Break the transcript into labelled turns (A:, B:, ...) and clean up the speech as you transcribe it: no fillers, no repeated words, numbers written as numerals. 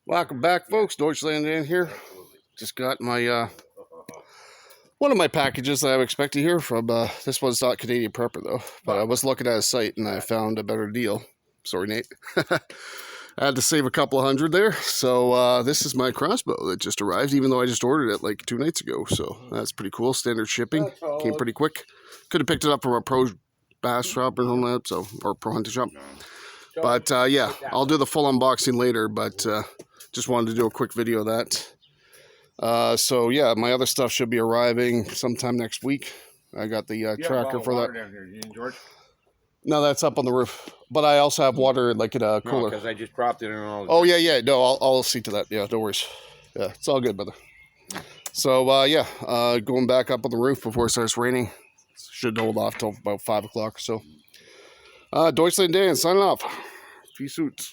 A: Welcome back, folks. Deutschland in here. Just got my one of my packages that I expected here from this one's not Canadian Prepper though, but I was looking at a site and I found a better deal. Sorry, Nate. I had to save a couple of hundred there. So this is my crossbow that just arrived, even though I just ordered it like 2 nights ago. So that's pretty cool. Standard shipping. Came pretty quick. Could have picked it up from a pro bass shop or something like that, so, or pro hunting shop. But yeah, I'll do the full unboxing later, but just wanted to do a quick video of that. So yeah, my other stuff should be arriving sometime next week. I got the tracker for that.
B: Down here, George?
A: No, that's up on the roof. But I also have water like in a cooler.
B: Because I just dropped it in all.
A: Oh yeah. No, I'll see to that. Yeah, no worries. Yeah, it's all good, brother. So yeah, going back up on the roof before it starts raining. Should hold off till about 5 o'clock or so. Deutschland Dan signing off. Peace out.